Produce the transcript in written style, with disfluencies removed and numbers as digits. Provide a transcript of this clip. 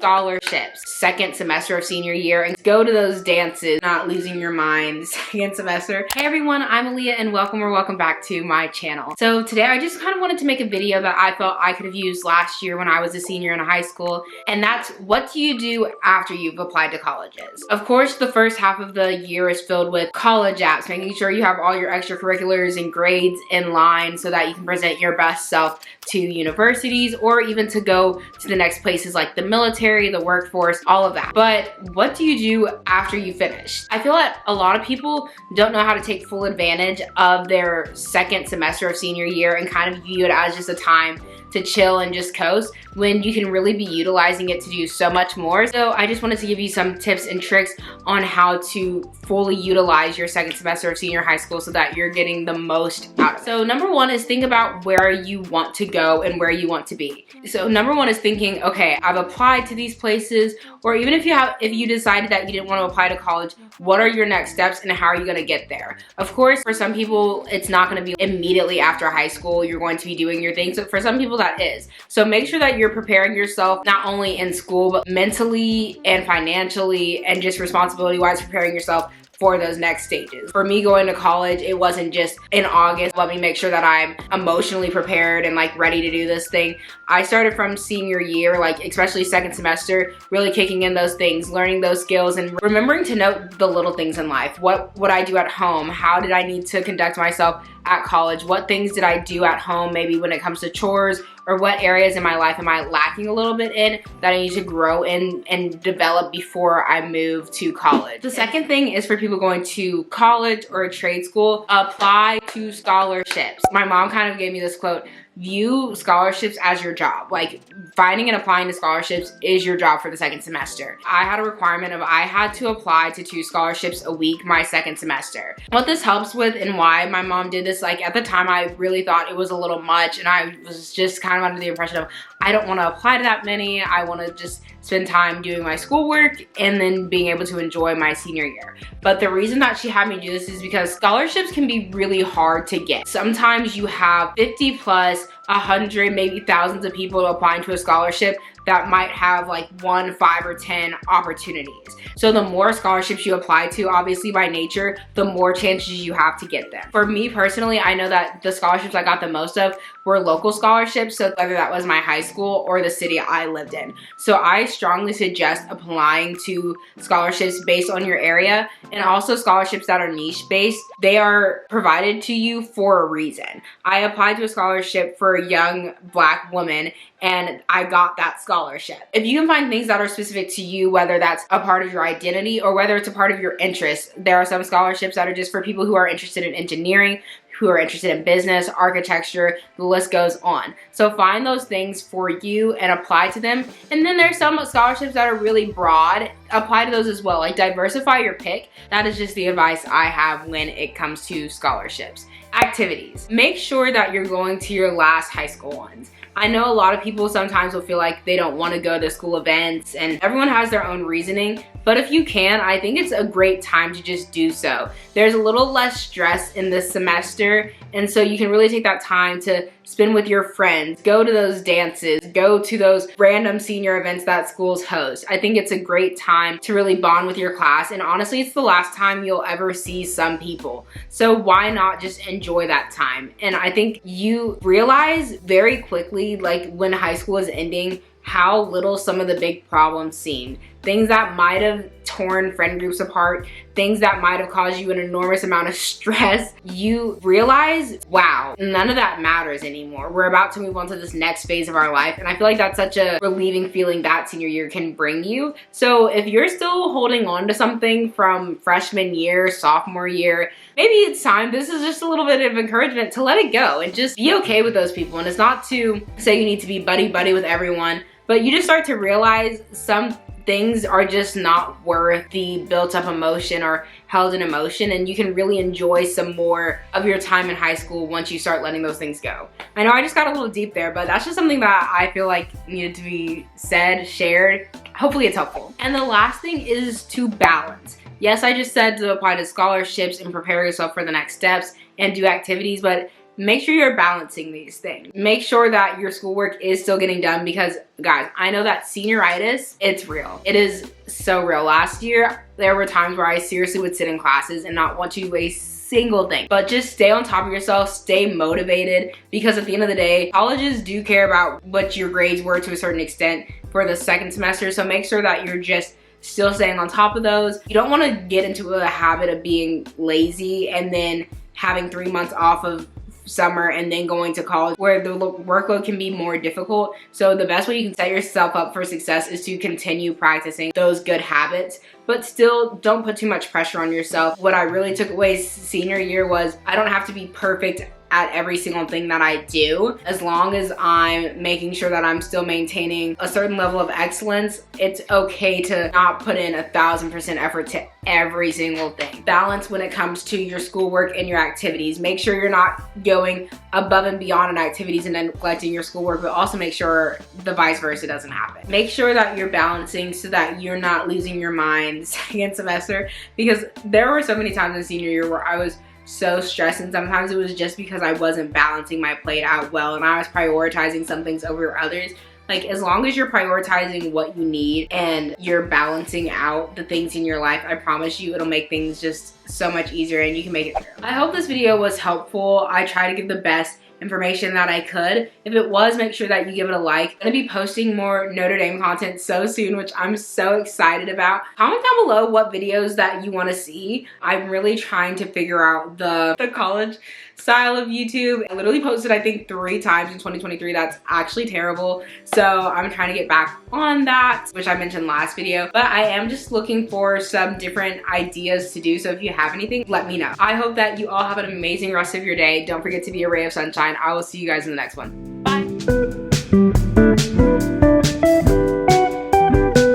scholarships second semester of senior year and go to those dances, not losing your mind second semester. Hey everyone, I'm Aleah and welcome back to my channel. So today I just kind of wanted to make a video that I felt I could have used last year when I was a senior in high school, and that's what do you do after you've applied to colleges. Of course, the first half of the year is filled with college apps, making sure you have all your extracurriculars and grades in line so that you can present your best self to universities or even to go to the next places like the military, the workforce, all of that. But what do you do after you finish? I feel like a lot of people don't know how to take full advantage of their second semester of senior year and kind of view it as just a time to chill and just coast when you can really be utilizing it to do so much more. So I just wanted to give you some tips and tricks on how to fully utilize your second semester of senior high school so that you're getting the most out of it. So number one is think about where you want to go and where you want to be. So number one is thinking, okay, I've applied to these places, or even if you decided that you didn't want to apply to college, what are your next steps and how are you going to get there? Of course, for some people, it's not going to be immediately after high school. You're going to be doing your things. So for some people, that is. So make sure that you're preparing yourself not only in school, but mentally and financially and just responsibility-wise preparing yourself for those next stages. For me going to college, it wasn't just in August, let me make sure that I'm emotionally prepared and like ready to do this thing. I started from senior year, like especially second semester, really kicking in those things, learning those skills and remembering to note the little things in life. What would I do at home? How did I need to conduct myself at college? What things did I do at home maybe when it comes to chores, or what areas in my life am I lacking a little bit in that I need to grow in and develop before I move to college. The second thing is for people going to college or a trade school, apply to scholarships. My mom kind of gave me this quote: view scholarships as your job. Like finding and applying to scholarships is your job for the second semester. I had a requirement of I had to apply to 2 scholarships a week my second semester. What this helps with and why my mom did this, like at the time I really thought it was a little much and I was just kind of under the impression of I don't want to apply to that many. I want to just spend time doing my schoolwork and then being able to enjoy my senior year. But the reason that she had me do this is because scholarships can be really hard to get. Sometimes you have 50 plus, 100, maybe thousands of people applying to a scholarship that might have like 1, 5, or 10 opportunities. So the more scholarships you apply to, obviously by nature, the more chances you have to get them. For me personally, I know that the scholarships I got the most of were local scholarships, so whether that was my high school or the city I lived in. So I strongly suggest applying to scholarships based on your area, and also scholarships that are niche based. They are provided to you for a reason. I applied to a scholarship for a young Black woman and I got that scholarship. If you can find things that are specific to you, whether that's a part of your identity or whether it's a part of your interest, there are some scholarships that are just for people who are interested in engineering, who are interested in business, architecture, the list goes on. So find those things for you and apply to them. And then there's some scholarships that are really broad. Apply to those as well. Like diversify your pick. That is just the advice I have when it comes to scholarships. Activities. Make sure that you're going to your last high school ones. I know a lot of people sometimes will feel like they don't want to go to school events, and everyone has their own reasoning, but if you can, I think it's a great time to just do so. There's a little less stress in this semester, and so you can really take that time to spend with your friends, go to those dances, go to those random senior events that schools host. I think it's a great time to really bond with your class, and honestly, it's the last time you'll ever see some people. So why not just enjoy that time? And I think you realize very quickly, like when high school is ending, how little some of the big problems seemed. Things that might have torn friend groups apart, things that might have caused you an enormous amount of stress, you realize, wow, none of that matters anymore. We're about to move on to this next phase of our life, and I feel like that's such a relieving feeling that senior year can bring you. So if you're still holding on to something from freshman year, sophomore year, maybe it's time, this is just a little bit of encouragement to let it go and just be okay with those people. And it's not to say you need to be buddy-buddy with everyone, but you just start to realize some things are just not worth the built up emotion or held in emotion, and you can really enjoy some more of your time in high school once you start letting those things go. I know I just got a little deep there, but that's just something that I feel like needed to be said, shared. Hopefully it's helpful. And the last thing is to balance. Yes, I just said to apply to scholarships and prepare yourself for the next steps and do activities, but make sure you're balancing these things. Make sure that your schoolwork is still getting done because, guys, I know that senioritis, it's real. It is so real. Last year, there were times where I seriously would sit in classes and not want to do a single thing. But just stay on top of yourself, stay motivated, because at the end of the day, colleges do care about what your grades were to a certain extent for the second semester. So make sure that you're just still staying on top of those. You don't want to get into a habit of being lazy and then having 3 months off of summer and then going to college where the workload can be more difficult. So the best way you can set yourself up for success is to continue practicing those good habits, but still don't put too much pressure on yourself. What I really took away senior year was I don't have to be perfect at every single thing that I do. As long as I'm making sure that I'm still maintaining a certain level of excellence, it's okay to not put in 1000% effort to every single thing. Balance when it comes to your schoolwork and your activities. Make sure you're not going above and beyond in activities and then neglecting your schoolwork, but also make sure the vice versa doesn't happen. Make sure that you're balancing so that you're not losing your mind second semester, because there were so many times in senior year where I was so stressed, and sometimes it was just because I wasn't balancing my plate out well and I was prioritizing some things over others. Like, as long as you're prioritizing what you need and you're balancing out the things in your life, I promise you it'll make things just so much easier and you can make it through. I hope this video was helpful. I try to give the best information that I could. If it was, make sure that you give it a like. I'm gonna be posting more Notre Dame content so soon, which I'm so excited about. Comment down below what videos that you want to see. I'm really trying to figure out the college style of YouTube. I literally posted, I think, 3 times in 2023. That's actually terrible. So I'm trying to get back on that, which I mentioned last video. But I am just looking for some different ideas to do. So if you have anything, let me know. I hope that you all have an amazing rest of your day. Don't forget to be a ray of sunshine. I will see you guys in the next one. Bye.